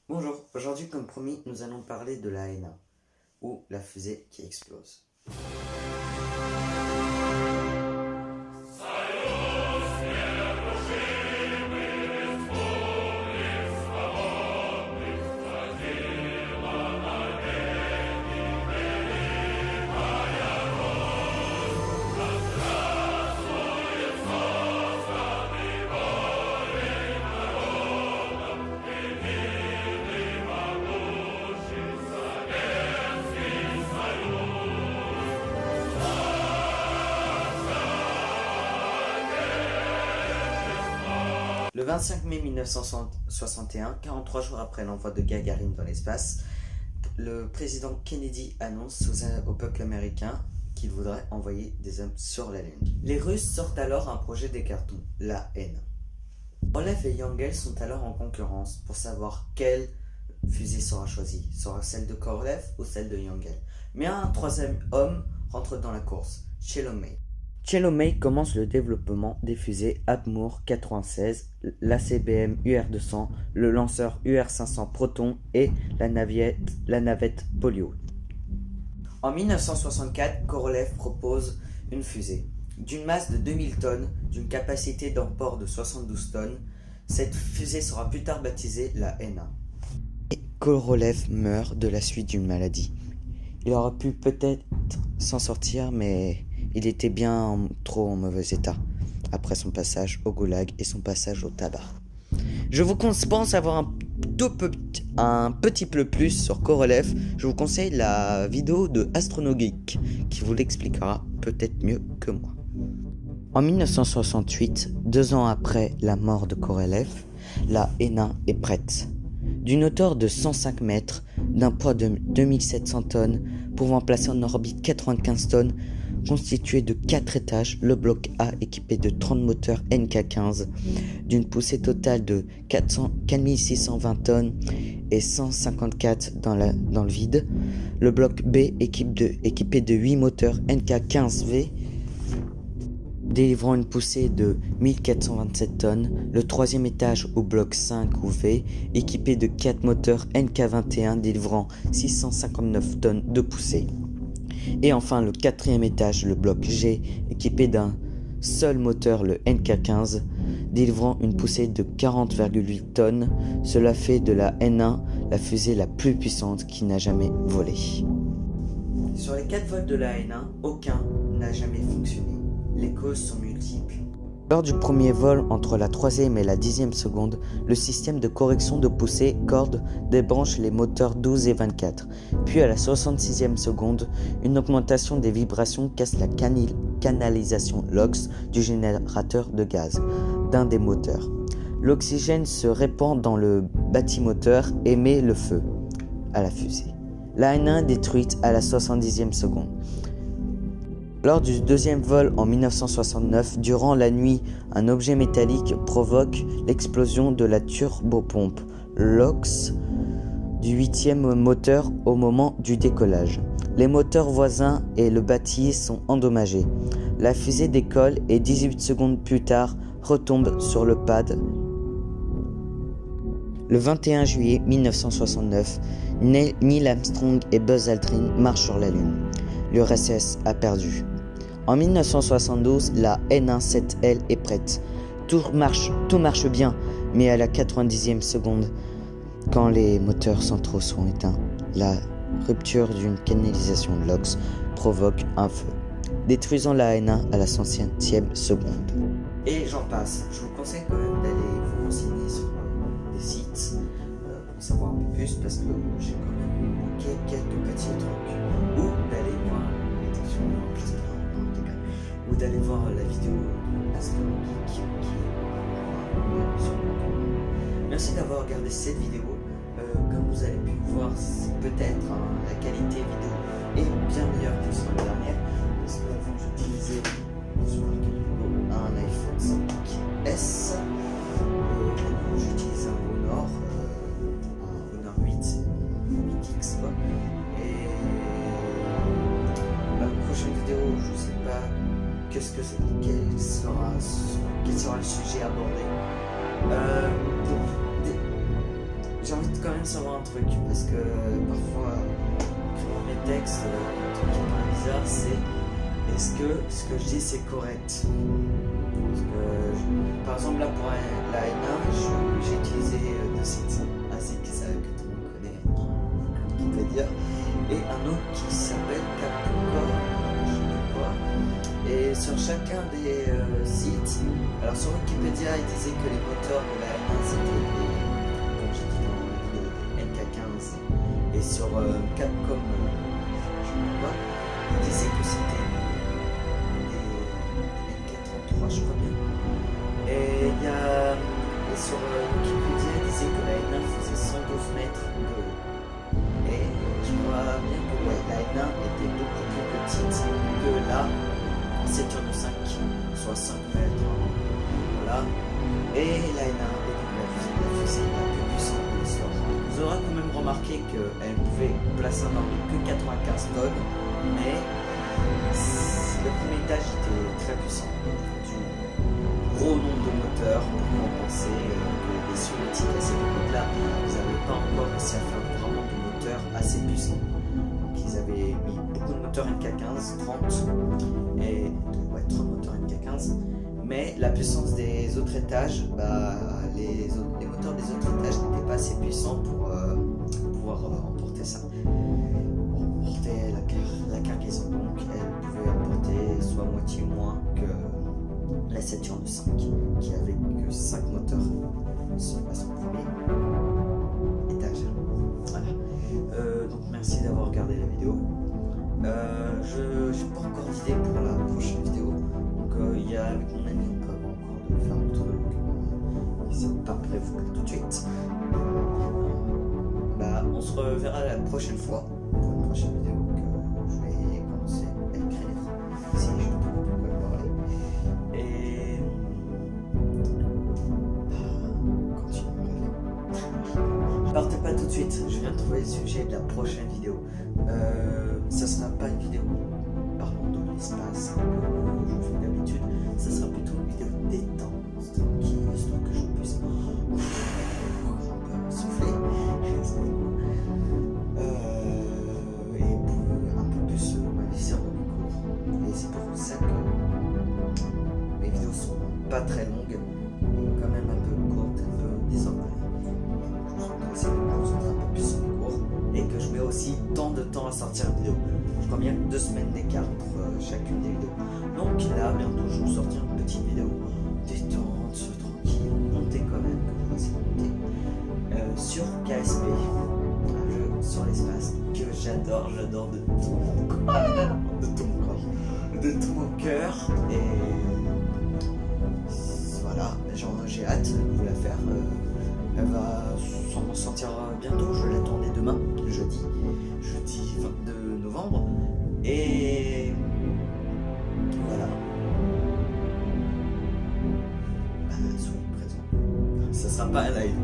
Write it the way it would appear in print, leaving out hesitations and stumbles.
Bonjour, aujourd'hui comme promis, nous allons parler de la HNA, ou la fusée qui explose. Le 25 mai 1961, 43 jours après l'envoi de Gagarine dans l'espace, le président Kennedy annonce au peuple américain qu'il voudrait envoyer des hommes sur la Lune. Les Russes sortent alors un projet des cartons, la N. Korolev et Yangel sont alors en concurrence pour savoir quelle fusée sera choisie. Sera celle de Korolev ou celle de Yangel. Mais un troisième homme rentre dans la course, Chelomey. Chelomey commence le développement des fusées Atmour 96, l'ACBM UR-200, le lanceur UR-500 Proton et la navette Polio. En 1964, Korolev propose une fusée. D'une masse de 2000 tonnes, d'une capacité d'emport de 72 tonnes, cette fusée sera plus tard baptisée la NA. Et Korolev meurt de la suite d'une maladie. Il aurait pu peut-être s'en sortir, mais il était bien trop en mauvais état, après son passage au goulag et son passage au tabac. Je vous pense avoir un petit peu plus sur Korolev. Je vous conseille la vidéo de AstronoGeek, qui vous l'expliquera peut-être mieux que moi. En 1968, 2 ans après la mort de Korolev, la ENA est prête. D'une hauteur de 105 mètres, d'un poids de 2700 tonnes, pouvant placer en orbite 95 tonnes, constitué de 4 étages, le bloc A équipé de 30 moteurs NK15, d'une poussée totale de 4620 tonnes et 154 dans le vide, le bloc B équipé de 8 moteurs NK15V, délivrant une poussée de 1427 tonnes, le 3e étage au bloc 5 ou V, équipé de 4 moteurs NK21 délivrant 659 tonnes de poussée. Et enfin le 4e étage, le bloc G, équipé d'un seul moteur, le NK15, délivrant une poussée de 40,8 tonnes. Cela fait de la N1 la fusée la plus puissante qui n'a jamais volé. Sur les 4 vols de la N1, aucun n'a jamais fonctionné. Les causes sont multiples. Lors du premier vol entre la 3e et la 10e seconde, le système de correction de poussée corde débranche les moteurs 12 et 24. Puis à la 66e seconde, une augmentation des vibrations casse la canalisation LOX du générateur de gaz d'un des moteurs. L'oxygène se répand dans le bâtimoteur et met le feu à la fusée. La N1 est détruite à la 70e seconde. Lors du 2e vol en 1969, durant la nuit, un objet métallique provoque l'explosion de la turbopompe LOX du 8e moteur au moment du décollage. Les moteurs voisins et le bâti sont endommagés. La fusée décolle et 18 secondes plus tard retombe sur le pad. Le 21 juillet 1969, Neil Armstrong et Buzz Aldrin marchent sur la Lune. L'URSS a perdu. En 1972, la N17L est prête. Tout marche bien, mais à la 90e seconde, quand les moteurs centraux sont éteints, la rupture d'une canalisation LOX provoque un feu, détruisant la N1 à la 100e seconde. Et j'en passe. Je vous conseille quand même d'aller vous renseigner sur des sites pour savoir un peu plus, parce que j'ai quand même manqué quelques petits trucs. Ou d'aller voir ou d'aller voir la vidéo de AstronoGeek qui est sur YouTube. Merci d'avoir regardé cette vidéo. Comme vous avez pu voir, peut-être la qualité vidéo est bien meilleure que sur la dernière, parce qu'avant j'utilisais sur un iPhone 5S et maintenant j'utilise un Honor 8X quoi. Et la prochaine vidéo, je sais pas quel sera le sujet abordé. J'ai envie de quand même savoir un truc, parce que parfois, écrivant mes textes, un truc qui est pas bizarre, c'est est-ce que ce que je dis c'est correct? Parce que, par exemple, là pour la N1, j'ai utilisé deux sites. Un site que tout le monde connaît, Wikipédia, et un autre qui s'appelle Capcom, je sais plus quoi. Et sur chacun des sites, alors sur Wikipédia, il disait que les moteurs de la N1 c'était des, comme j'ai dit dans la vidéo, des NK15. Et sur Capcom, je sais pas quoi, il disait que c'était des NK33, je crois bien. Et il y a, et sur Wikipédia, il disait que la N1 faisait 112 mètres de haut. Et je crois bien que ouais, la N1 était beaucoup plus petite que la Saturn 5, soit 5 mètres, voilà. Et la N1 est la fusée la plus puissante de l'histoire. Vous aurez quand même remarqué qu'elle pouvait placer un orbite que 95 tonnes, mais le premier étage était très puissant. Du gros nombre de moteurs pour compenser que les soviétiques à cette époque-là, ils n'avaient pas encore réussi à faire vraiment de moteurs assez puissants. Donc ils avaient mis beaucoup de moteurs NK15, 30, et ouais, 30 moteurs NK15, mais la puissance des autres étages, les moteurs des autres étages n'étaient pas assez puissants pour pouvoir emporter ça. Emporter la cargaison, donc elle pouvait emporter soit moitié moins que la Saturn 5, qui avait que 5 moteurs à son premier étage. Voilà. Donc merci d'avoir regardé la vidéo. Je n'ai pas encore d'idée pour la prochaine vidéo. Donc il y a avec mon ami, on peut avoir encore de faire un truc. C'est pas prévu tout de suite. On se reverra la prochaine fois pour une prochaine vidéo que je vais commencer à écrire si je trouve de quoi parler. Et continuer à rêver. Partez pas tout de suite, je viens de trouver le sujet de la prochaine vidéo. Ça sera pas une vidéo parlant de l'espace comme je fais d'habitude, ça sera plutôt une vidéo détente, tranquille, histoire que je puisse un peu souffler et un peu plus m'investir dans mes cours. Et c'est pour ça que mes vidéos sont pas très longues, mais quand même un peu courtes, un peu désordonnées. Je vais essayer de me concentrer un peu plus sur mes cours et que je mets aussi tant de temps à sortir une vidéo. Je crois bien 2 semaines d'écart entre chacune des vidéos. Donc là, bientôt, je vais sortir une petite vidéo détente, tranquille, montée quand même, que je vais essayer de monter, sur KSP, un jeu sur l'espace que j'adore de tout mon corps, de tout mon cœur. Et voilà, j'ai hâte de vous la faire. Elle va sûrement sortir bientôt, je l'ai tournée demain, jeudi 22 novembre. Et voilà. Soyez présents. Ça sera pas un live.